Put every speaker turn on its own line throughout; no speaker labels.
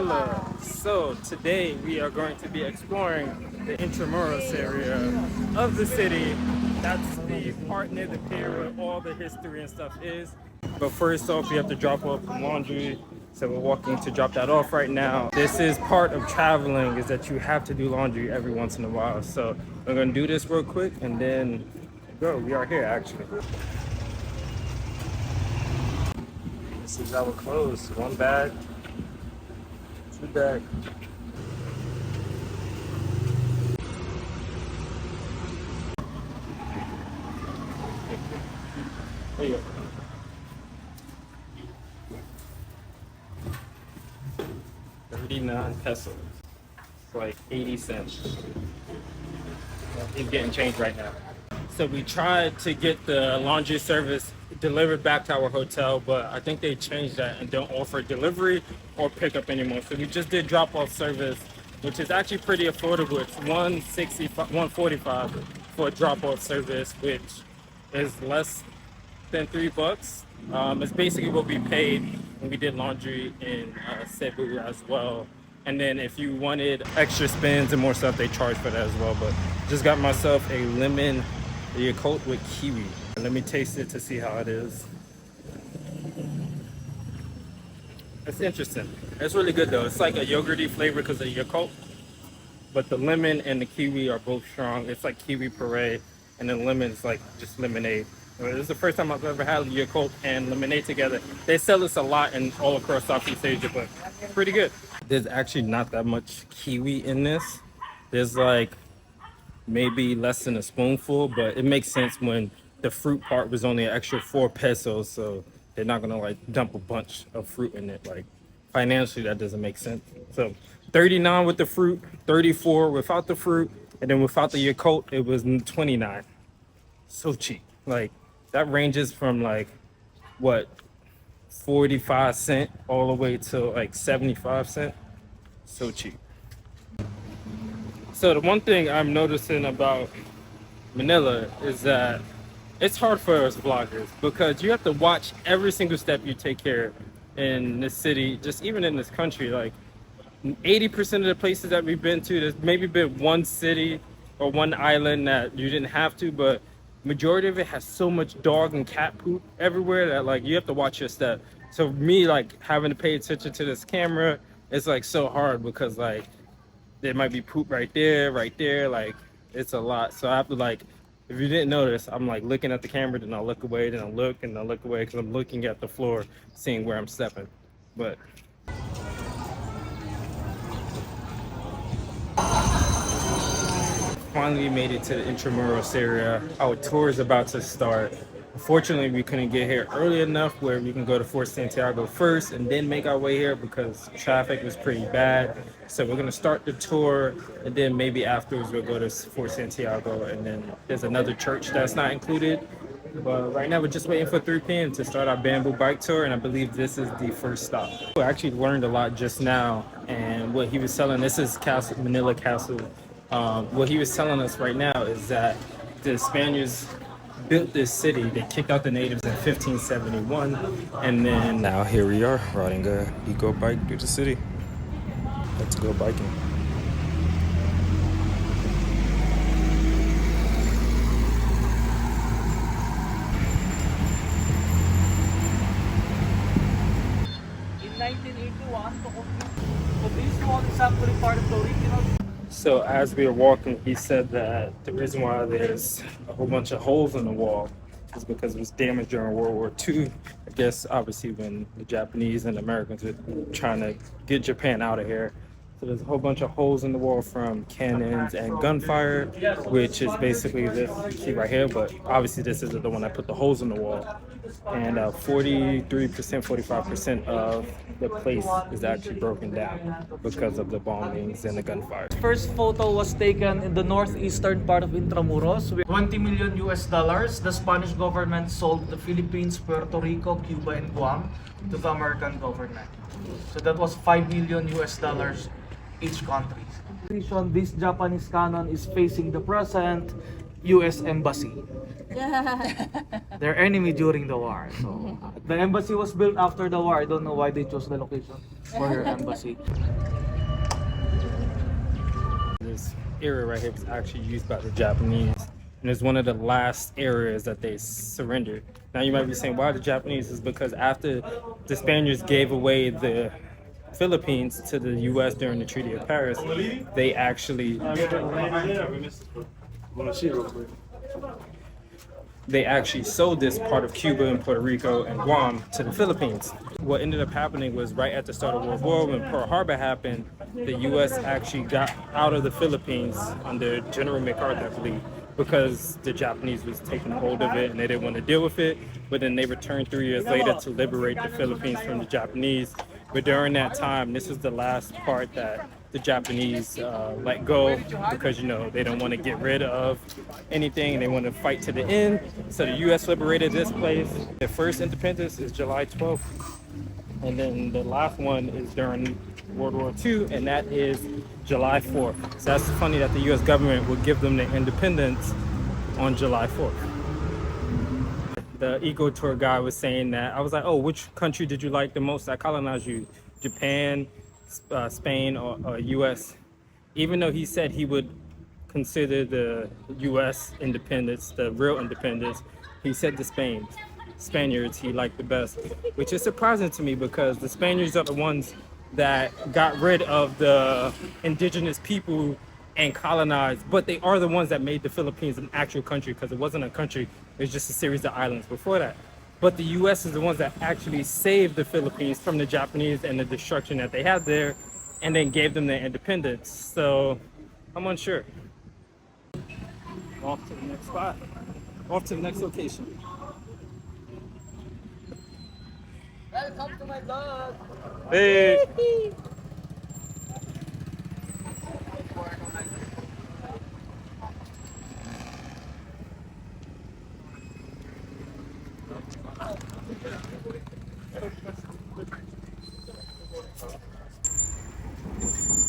Manila. So today we are going to be exploring the Intramuros area of the city. That's the part near the pier where all the history and stuff is. But first off, we have to drop off the laundry. So we're walking to drop that off right now. This is part of traveling, is that you have to do laundry every once in a while. So we're gonna do this real quick and then go. We are here actually. This is our clothes. One bag, two bag. There you go. $39 pesos. It's like 80 cents. He's getting changed right now. So we tried to get the laundry service delivered back to our hotel, but I think they changed that and don't offer delivery or pickup anymore. So we just did drop-off service, which is actually pretty affordable. It's $145 for a drop-off service, which is less than $3. It's basically what we paid when we did laundry in Cebu as well. And then if you wanted extra spins and more stuff, they charge for that as well. But just got myself a lemon Yakult with kiwi. Let me taste it to see how it is. It's interesting. It's really good though. It's like a yogurty flavor because of Yakult. But the lemon and the kiwi are both strong. It's like kiwi puree, and the lemon is like just lemonade. This is the first time I've ever had Yakult and lemonade together. They sell this a lot in all across Southeast Asia, but pretty good. There's actually not that much kiwi in this. There's like maybe less than a spoonful, but it makes sense when the fruit part was only an extra 4 pesos, so they're not gonna like dump a bunch of fruit in it. Like financially, that doesn't make sense. So 39 with the fruit, 34 without the fruit, and then without the Yakult, it was 29. So cheap. Like that ranges from like what 45 cent all the way to like 75 cent. So cheap. So the one thing I'm noticing about Manila is that it's hard for us vloggers because you have to watch every single step you take here in this city, just even in this country. Like 80% of the places that we've been to, there's maybe been one city or one island that you didn't have to, but majority of it has so much dog and cat poop everywhere that like you have to watch your step. So me like having to pay attention to this camera, it's like so hard because like there might be poop right there, like it's a lot. So I have to like, if you didn't notice, I'm like looking at the camera, then I'll look away, then I'll look and I'll look away because I'm looking at the floor, seeing where I'm stepping. But finally made it to the Intramuros area. Our tour is about to start. Unfortunately, we couldn't get here early enough where we can go to Fort Santiago first and then make our way here because traffic was pretty bad. So we're gonna start the tour and then maybe afterwards we'll go to Fort Santiago, and then there's another church that's not included. But right now we're just waiting for 3 p.m. to start our bamboo bike tour, and I believe this is the first stop. I actually learned a lot just now, and what he was telling, this is Castle, Manila Castle. What he was telling us right now is that the Spaniards built this city. They kicked out the natives in 1571, and then now here we are riding a ecobike through the city. Let's go biking.
In 1981, this one is actually part of the original.
So as we were walking, he said that the reason why there's a whole bunch of holes in the wall is because it was damaged during World War II. I guess obviously when the Japanese and Americans were trying to get Japan out of here. So there's a whole bunch of holes in the wall from cannons and gunfire, which is basically this you see right here, but obviously this isn't the one that put the holes in the wall. And 43%, 45% of the place is actually broken down because of the bombings and the gunfire.
First photo was taken in the northeastern part of Intramuros with $20 million. The Spanish government sold the Philippines, Puerto Rico, Cuba, and Guam to the American government. So that was $5 million each country. This Japanese cannon is facing the present, U.S. Embassy. Their enemy during the war. So the embassy was built after the war. I don't know why they chose the location for their embassy.
This area right here was actually used by the Japanese, and it's one of the last areas that they surrendered. Now you might be saying, why the Japanese? Is because after the Spaniards gave away the Philippines to the U.S. during the Treaty of Paris, they actually sold this part of Cuba and Puerto Rico and Guam to the Philippines. What ended up happening was right at the start of World War, when Pearl Harbor happened, the U.S. actually got out of the Philippines under General MacArthur, I believe, because the Japanese was taking hold of it and they didn't want to deal with it. But then they returned 3 years later to liberate the Philippines from the Japanese. But during that time, this is the last part that the Japanese let go, because they don't want to get rid of anything. They want to fight to the end. So the U.S. liberated this place. The first independence is July 12th, and then the last one is during World War II, and that is July 4th. So that's funny that the U.S. government would give them their independence on July 4th. The eco tour guy was saying that. I was like, oh, which country did you like the most that colonized you? Japan, Spain, or U.S.? Even though he said he would consider the U.S. independence the real independence, he said the Spaniards he liked the best, which is surprising to me, because the Spaniards are the ones that got rid of the indigenous people and colonized, but they are the ones that made the Philippines an actual country, because it wasn't a country, it was just a series of islands before that. But the U.S. is the ones that actually saved the Philippines from the Japanese and the destruction that they had there, and then gave them their independence. So I'm unsure. Off to the next spot. Off to the next location.
Welcome to my vlog.
Hey.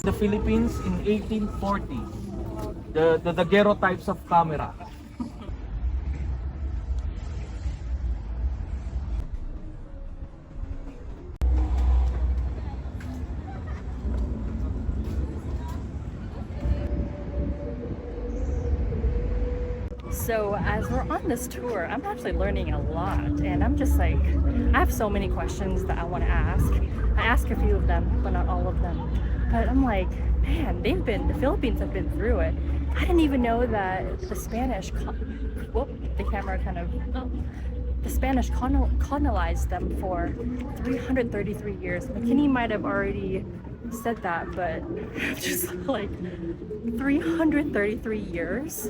The Philippines in 1840. The daguerreotypes of camera.
So as we're on this tour, I'm actually learning a lot, and I'm just like, I have so many questions that I want to ask. I ask a few of them, but not all of them. But I'm like, man, the Philippines have been through it. I didn't even know that the Spanish, the Spanish colonized them for 333 years. McKinney might have already said that, but just like 333 years.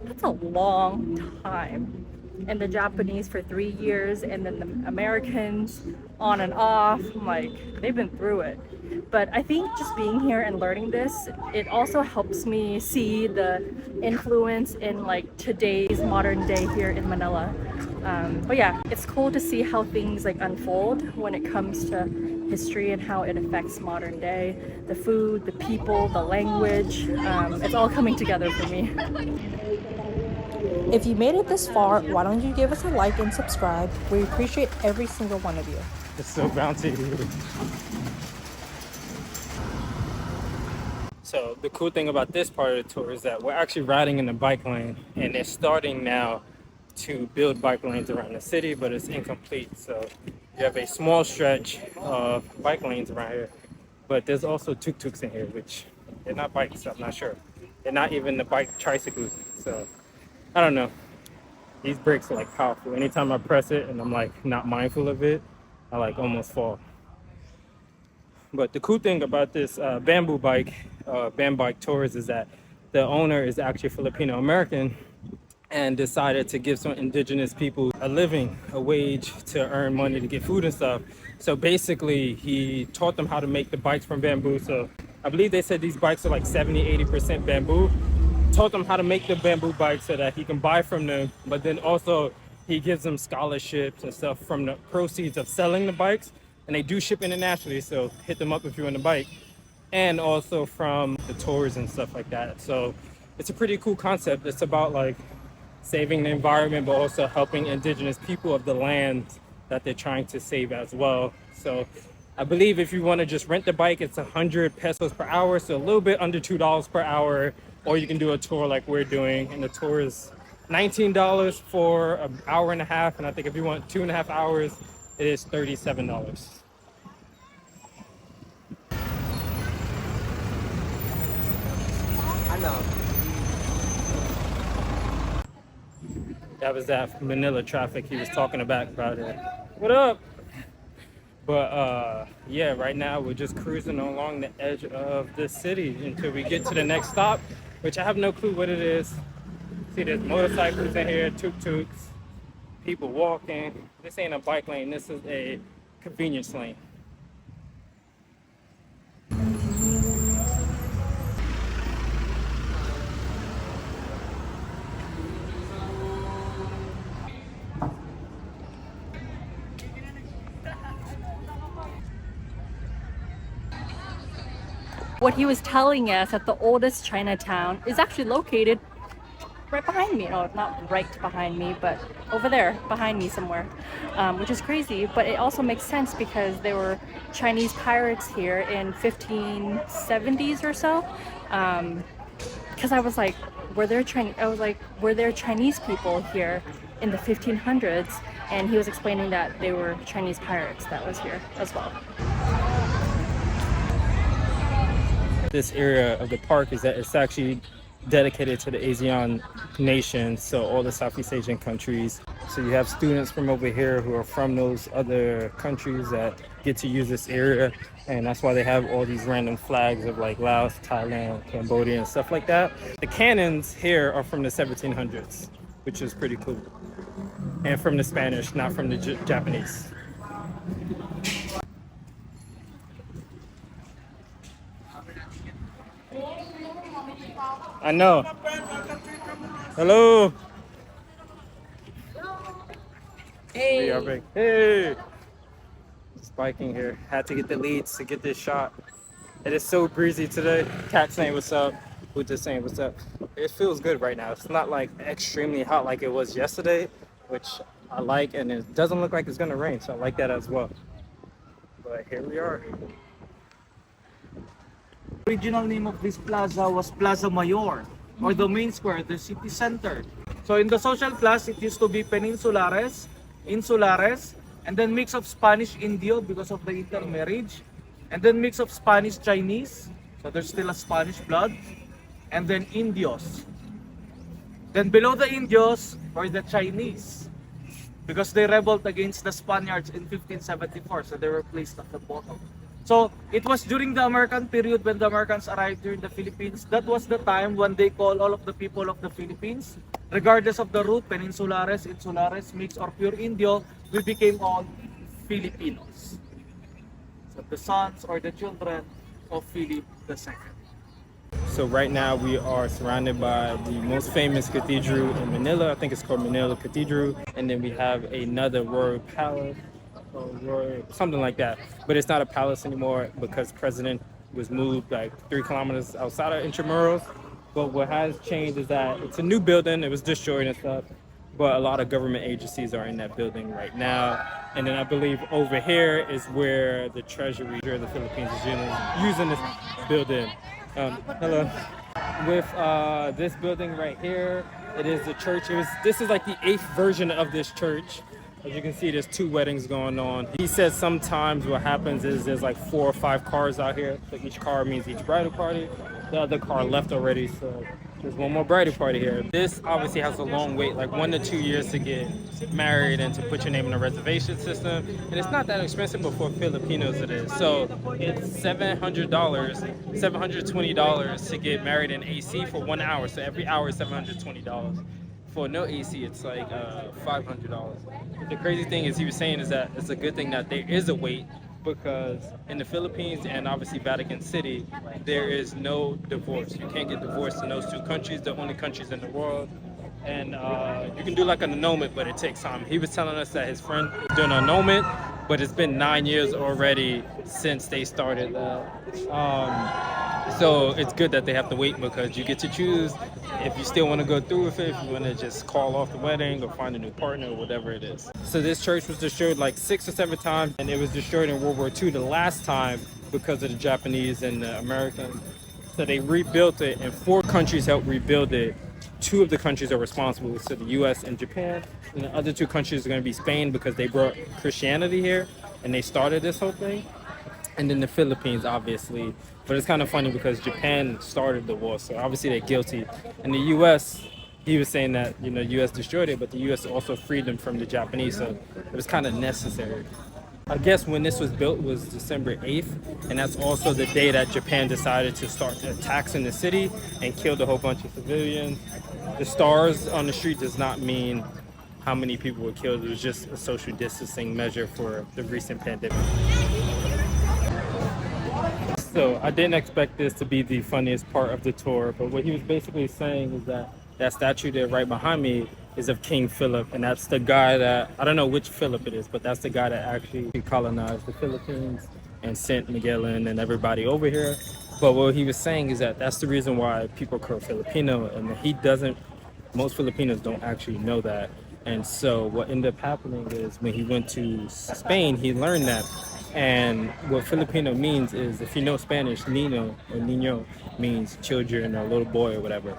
That's a long time. And the Japanese for 3 years, and then the Americans on and off. I'm like, they've been through it. But I think just being here and learning this, it also helps me see the influence in like today's modern day here in Manila. But yeah, it's cool to see how things like unfold when it comes to history and how it affects modern day. The food, the people, the language, it's all coming together for me.
If you made it this far, why don't you give us a like and subscribe? We appreciate every single one of you.
It's so bouncy. So the cool thing about this part of the tour is that we're actually riding in the bike lane, and they're starting now to build bike lanes around the city, but it's incomplete. So you have a small stretch of bike lanes around here, but there's also tuk-tuks in here, which they're not bikes, I'm not sure. They're not even the bike tricycles. So I don't know. These brakes are like powerful. Anytime I press it and I'm like not mindful of it, I like almost fall. But the cool thing about this bambike tours is that the owner is actually Filipino American and decided to give some indigenous people a living, a wage to earn money to get food and stuff. So basically he taught them how to make the bikes from bamboo. So I believe they said these bikes are like 70-80% bamboo. Taught them how to make the bamboo bikes so that he can buy from them, but then also he gives them scholarships and stuff from the proceeds of selling the bikes, and they do ship internationally, so hit them up if you want a bike, and also from the tours and stuff like that. So it's a pretty cool concept. It's about like saving the environment, but also helping indigenous people of the land that they're trying to save as well. So I believe if you want to just rent the bike, it's 100 pesos per hour, so a little bit under $2 per hour, or you can do a tour like we're doing, and the tour is $19 for an hour and a half, and I think if you want 2.5 hours, it is $37.
I know.
That was that Manila traffic he was talking about it. What up? But yeah, right now we're just cruising along the edge of the city until we get to the next stop, which I have no clue what it is. See, there's motorcycles in here, tuk-tuks, people walking. This ain't a bike lane, this is a convenience lane.
What he was telling us that the oldest Chinatown is actually located right behind me. No, not right behind me, but over there behind me somewhere, which is crazy. But it also makes sense because there were Chinese pirates here in 1570s or so. Because I was like, were there Chinese people here in the 1500s? And he was explaining that they were Chinese pirates that was here as well.
This area of the park is that it's actually dedicated to the ASEAN nations, so all the Southeast Asian countries. So you have students from over here who are from those other countries that get to use this area, and that's why they have all these random flags of like Laos, Thailand, Cambodia, and stuff like that. The cannons here are from the 1700s, which is pretty cool, and from the Spanish, not from the Japanese. I know. Hello.
Hey.
We are big. Hey. Spiking here. Had to get the leads to get this shot. It is so breezy today. Cat saying what's up. Buddha saying what's up. It feels good right now. It's not like extremely hot like it was yesterday, which I like, and it doesn't look like it's gonna rain, so I like that as well. But here we are.
Original name of this plaza was Plaza Mayor, or the main square, the city center. So in the social class, it used to be peninsulares, insulares, and then mix of Spanish Indio because of the intermarriage, and then mix of Spanish Chinese, so there's still a Spanish blood, and then Indios. Then below the Indios were the Chinese, because they rebelled against the Spaniards in 1574, so they were placed at the bottom. So it was during the American period when the Americans arrived here in the Philippines. That was the time when they call all of the people of the Philippines, regardless of the root, peninsulares, insulares, mixed or pure Indio, we became all Filipinos. So the sons or the children of Philip II.
So right now we are surrounded by the most famous cathedral in Manila. I think it's called Manila Cathedral. And then we have another royal palace, or something like that. But it's not a palace anymore because president was moved like 3 kilometers outside of Intramuros. But what has changed is that it's a new building. It was destroyed and stuff. But a lot of government agencies are in that building right now. And then I believe over here is where the Treasury of the Philippines is using this building. Hello. With this building right here, it is the church. This is like the 8th version of this church. As you can see, there's 2 weddings going on. He says sometimes what happens is there's like 4 or 5 cars out here. So each car means each bridal party. The other car left already, so there's 1 more bridal party here. This obviously has a long wait, like 1 to 2 years to get married and to put your name in a reservation system. And it's not that expensive, but for Filipinos it is. So it's $700, $720 to get married in AC for 1 hour. So every hour is $720. For no AC, it's like $500. The crazy thing is he was saying is that it's a good thing that there is a wait, because in the Philippines and obviously Vatican City, there is no divorce. You can't get divorced in those 2 countries, the only countries in the world. And you can do like an annulment, but it takes time. He was telling us that his friend was doing an annulment, but it's been 9 years already since they started that. So it's good that they have to wait because you get to choose if you still want to go through with it, if you want to just call off the wedding or find a new partner or whatever it is. So this church was destroyed like 6 or 7 times, and it was destroyed in World War II the last time because of the Japanese and the Americans. So they rebuilt it, and 4 countries helped rebuild it. 2 of the countries are responsible, so the US and Japan, and the other 2 countries are going to be Spain because they brought Christianity here and they started this whole thing, and then the Philippines, obviously. But it's kind of funny because Japan started the war, so obviously they're guilty. And the U.S., he was saying that, you know, U.S. destroyed it, but the U.S. also freed them from the Japanese, so it was kind of necessary. I guess when this was built was December 8th, and that's also the day that Japan decided to start the attacks in the city and killed a whole bunch of civilians. The stars on the street does not mean how many people were killed. It was just a social distancing measure for the recent pandemic. So I didn't expect this to be the funniest part of the tour, but what he was basically saying is that that statue there right behind me is of King Philip, and that's the guy that, I don't know which Philip it is, but that's the guy that actually colonized the Philippines and sent Magellan and everybody over here. But what he was saying is that that's the reason why people call Filipino, and he doesn't, most Filipinos don't actually know that. And so what ended up happening is when he went to Spain, he learned that. And what Filipino means is, if you know Spanish, Nino or Niño means children or little boy or whatever.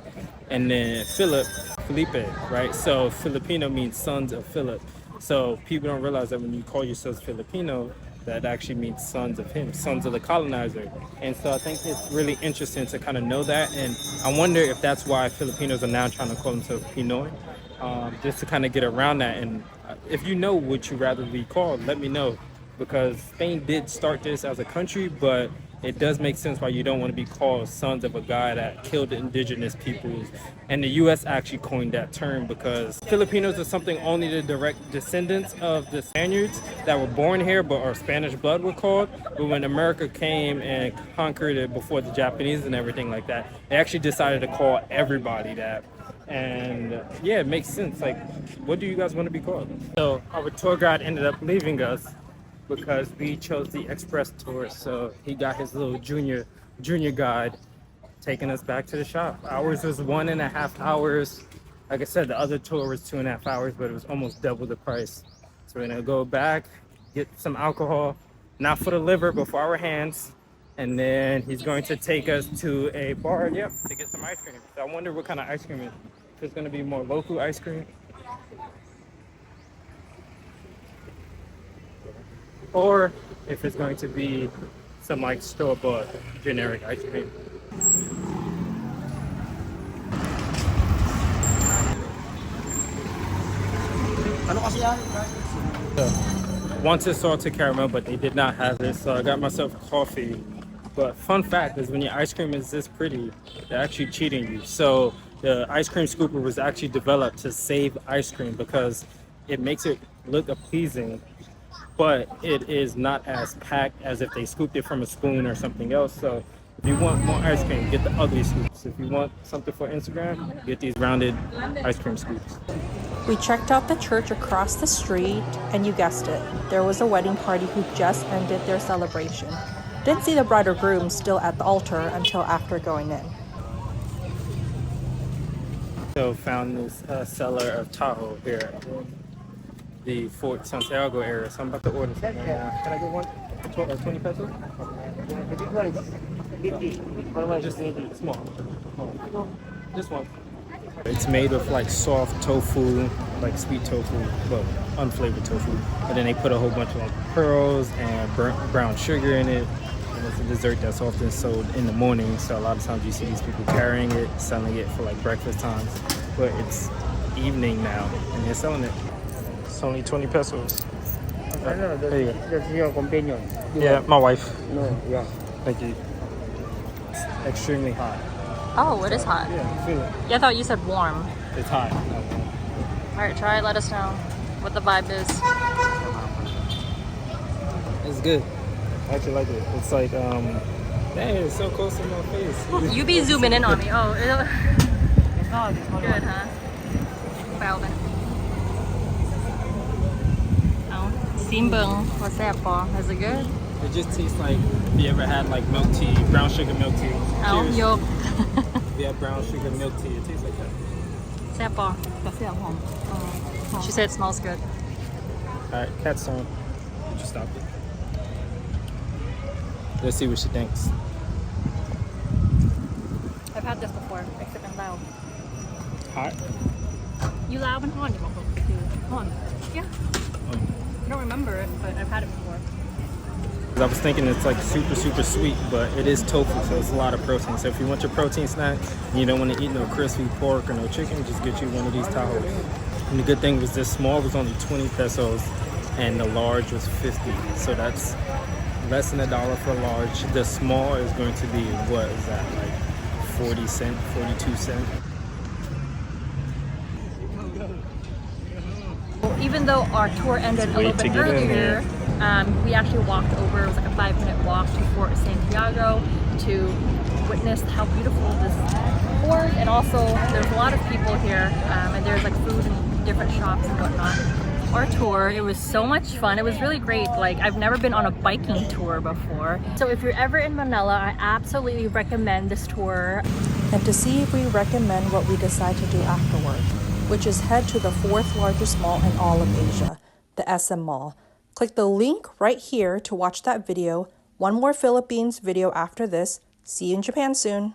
And then Felipe, right? So Filipino means sons of Philip. So people don't realize that when you call yourselves Filipino, that actually means sons of him, sons of the colonizer. And so I think it's really interesting to kind of know that. And I wonder if that's why Filipinos are now trying to call themselves Pinoy, just to kind of get around that. And if you know what you'd rather be called, let me know. Because Spain did start this as a country, but it does make sense why you don't want to be called sons of a guy that killed the indigenous peoples. And the US actually coined that term because Filipinos are something only the direct descendants of the Spaniards that were born here but are Spanish blood were called. But when America came and conquered it before the Japanese and everything like that, they actually decided to call everybody that. And yeah, it makes sense. Like, what do you guys want to be called? So our tour guide ended up leaving us because we chose the express tour, so he got his little junior guide taking us back to the shop. Ours was 1.5 hours. Like I said, the other tour was 2.5 hours, but it was almost double the price. So we're gonna go back, get some alcohol, not for the liver, but for our hands. And then he's going to take us to a bar, to get some ice cream. So I wonder what kind of ice cream it is. If it's gonna be more local ice cream, or if it's going to be some like store-bought generic ice cream. So, wanted salted caramel, but they did not have it, so I got myself coffee. But fun fact is, when your ice cream is this pretty, they're actually cheating you. So the ice cream scooper was actually developed to save ice cream because it makes it look appeasing, but it is not as packed as if they scooped it from a spoon or something else. So if you want more ice cream, get the ugly scoops. If you want something for Instagram, get these rounded ice cream scoops.
We checked out the church across the street, and you guessed it, there was a wedding party who just ended their celebration. Didn't see the bride or groom still at the altar until after going in.
So found this seller of Tahoe here in the Fort Santiago area. So I'm about to order something right now. Can I get one? 20 pesos? Just small. Just one. It's made with like soft tofu, like sweet tofu, but unflavored tofu. And then they put a whole bunch of like pearls and brown sugar in it. And it's a dessert that's often sold in the morning. So a lot of times you see these people carrying it, selling it for like breakfast times. But it's evening now and they're selling it. It's only 20 pesos.
No, that's your companion.
Yeah, my wife.
No, yeah.
Thank you. It's extremely hot.
Oh, it is hot.
Yeah, feel it.
Yeah, I thought you said warm.
It's hot.
All right, try it. Let us know what the vibe is.
It's good. I actually like it. It's like, dang, it's so close to my face.
You be zooming in on me. Oh,
It's not
good, huh? Balvin. Oh, Simbung. What's that for? Is it good?
It just tastes like, if you ever had like milk tea, brown sugar milk tea. Cheers.
Yolk.
If you had brown sugar milk tea, it tastes like that.
Sepa. She said it smells good.
Alright, cat's on. You just stop it. Let's see what she thinks.
I've had this before, except in Lao.
Hot?
You Lao and Han, Han. Yeah.
Oh.
I don't remember it, but I've had it before.
I was thinking it's like super sweet, but it is tofu, so it's a lot of protein. So if you want your protein snack and you don't want to eat no crispy pork or no chicken, just get you one of these tacos. And the good thing was this small was only 20 pesos and the large was 50. So that's less than $1 for a large. The small is going to be, what is that, like 40 cent, 42 cent?
Even though our tour ended a little bit earlier, we actually walked over. It was like a 5-minute walk to Fort Santiago to witness how beautiful this fort. And also, there's a lot of people here, and there's like food in different shops and whatnot. Our tour, it was so much fun. It was really great. Like, I've never been on a biking tour before. So if you're ever in Manila, I absolutely recommend this tour.
And to see if we recommend what we decide to do afterward, which is head to the 4th largest mall in all of Asia, the SM Mall. Click the link right here to watch that video. One more Philippines video after this. See you in Japan soon.